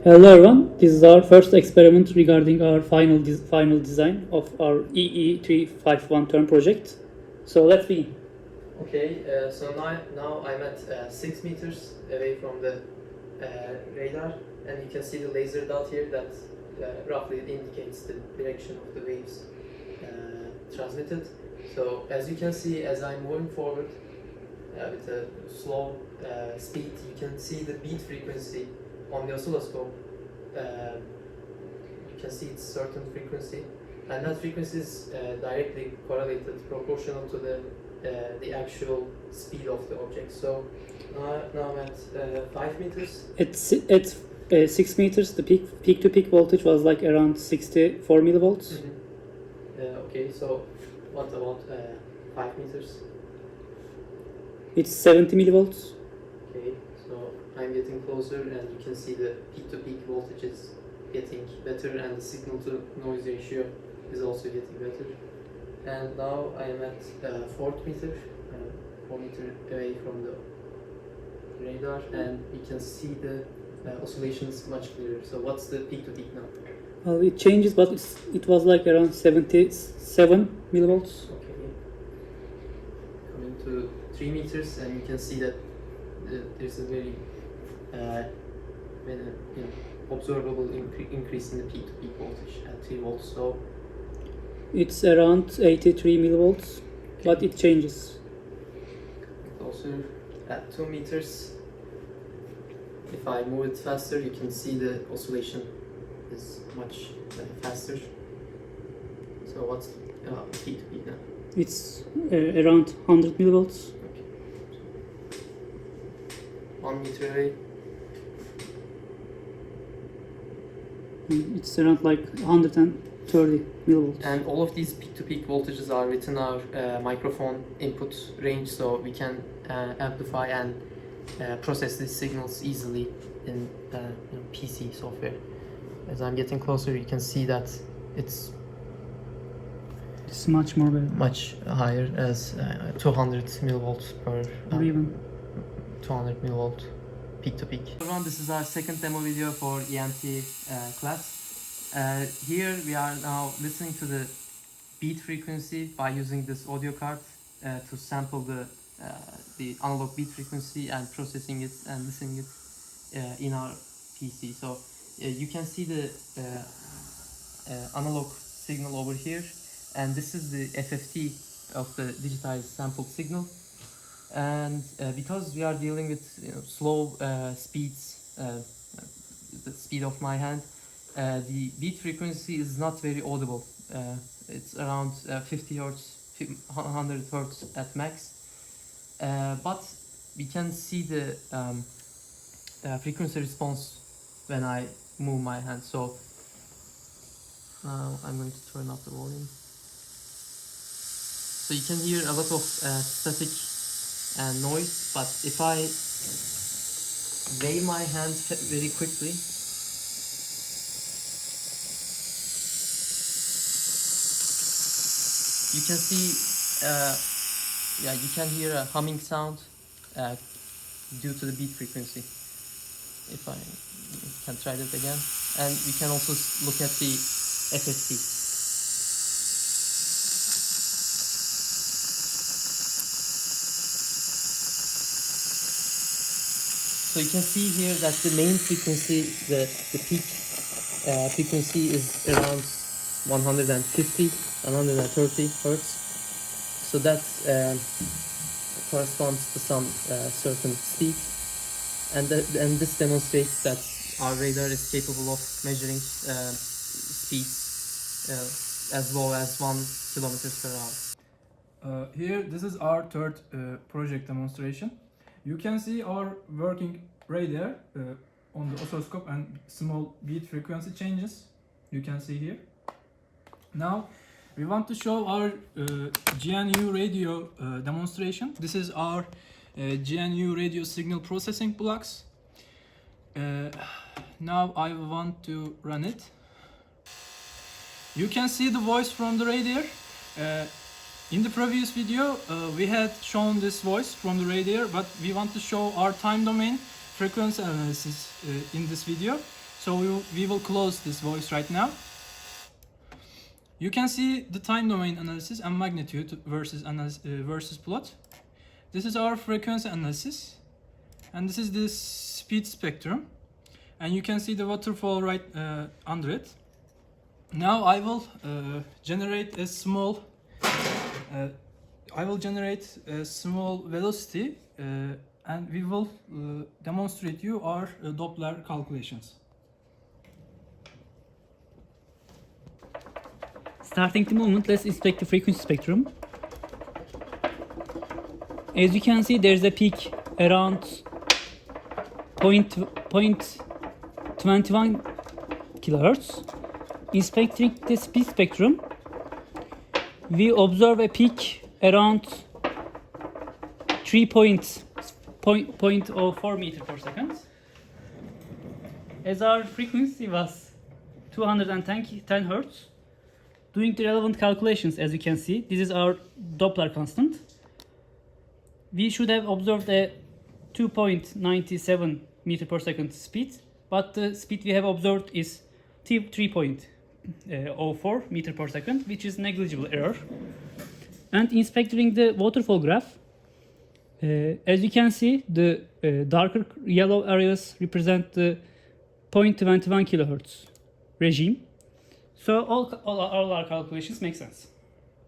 Hello everyone, this is our first experiment regarding our final design of our EE351 term project. So let's begin. Okay, so now I'm at 6 meters away from the radar, and you can see the laser dot here that roughly indicates the direction of the waves transmitted. So as you can see, as I'm moving forward with a slow speed, you can see the beat frequency on the oscilloscope. You can see it's certain frequency, and that frequency is directly correlated, proportional to the actual speed of the object. So now I'm at 5 meters. It's 6 meters. The peak to peak voltage was like around 64 millivolts. Mm-hmm. Okay, so what about 5 meters? It's 70 millivolts. Okay, so I'm getting closer, and you can see the peak to peak voltage is getting better, and the signal to noise ratio is also getting better. And now I am at 4 meter, 4 meter away from the radar, and you can see the oscillations much clearer. So what's the peak to peak now? Well, it changes, but it was like around 77 millivolts. Okay. Coming to 3 meters, and you can see that there's a very observable increase in the peak to peak voltage at 3 volts. So it's around 83 millivolts, but it changes. Closer at 2 meters. If I move it faster, you can see the oscillation is much faster. So what's the peak to peak now? It's around 100 millivolts. Okay. 1 meter away. It's around like 130 millivolts. And all of these peak-to-peak voltages are within our microphone input range, so we can amplify and process these signals easily in PC software. As I'm getting closer, you can see that it's much more better. much higher, as 200 millivolts per Or even 200 millivolt peak-to-peak. Everyone, this is our second demo video for EMT class. Here we are now listening to the beat frequency by using this audio card to sample the analog beat frequency and processing it and listening it in our PC. So you can see the analog signal over here, and this is the FFT of the digitized sampled signal. And because we are dealing with slow speeds, the speed of my hand, the beat frequency is not very audible. It's around 50 hertz, 100 hertz at max. But we can see the frequency response when I move my hand. So now I'm going to turn up the volume. So you can hear a lot of static and noise, but if I wave my hand very quickly, you can see, you can hear a humming sound due to the beat frequency. If I can try that again, and we can also look at the FFT. So you can see here that the main frequency, the peak frequency is around 150, 130 hertz. So that corresponds to some certain speed, and this demonstrates that our radar is capable of measuring speeds as low as 1 kilometers per hour. Here, this is our third project demonstration. You can see our working radar on the oscilloscope and small beat frequency changes. You can see here. Now, we want to show our GNU radio demonstration. This is our GNU radio signal processing blocks. Now I want to run it. You can see the voice from the radio. In the previous video, we had shown this voice from the radio, but we want to show our time domain frequency analysis in this video. So we will close this voice right now. You can see the time domain analysis and magnitude versus plot. This is our frequency analysis, and this is the speed spectrum, and you can see the waterfall right under it. Now I will generate a small velocity, and we will demonstrate you our Doppler calculations. Starting the movement, let's inspect the frequency spectrum. As you can see, there's a peak around 0.21 kilohertz. Inspecting the speed spectrum, we observe a peak around 3.04 meter per second. As our frequency was 210 hertz, doing the relevant calculations, as you can see, this is our Doppler constant. We should have observed a 2.97 meter per second speed, but the speed we have observed is 3.04 meter per second, which is negligible error. And inspecting the waterfall graph, as you can see, the darker yellow areas represent the 0.21 kilohertz regime. So all our calculations make sense.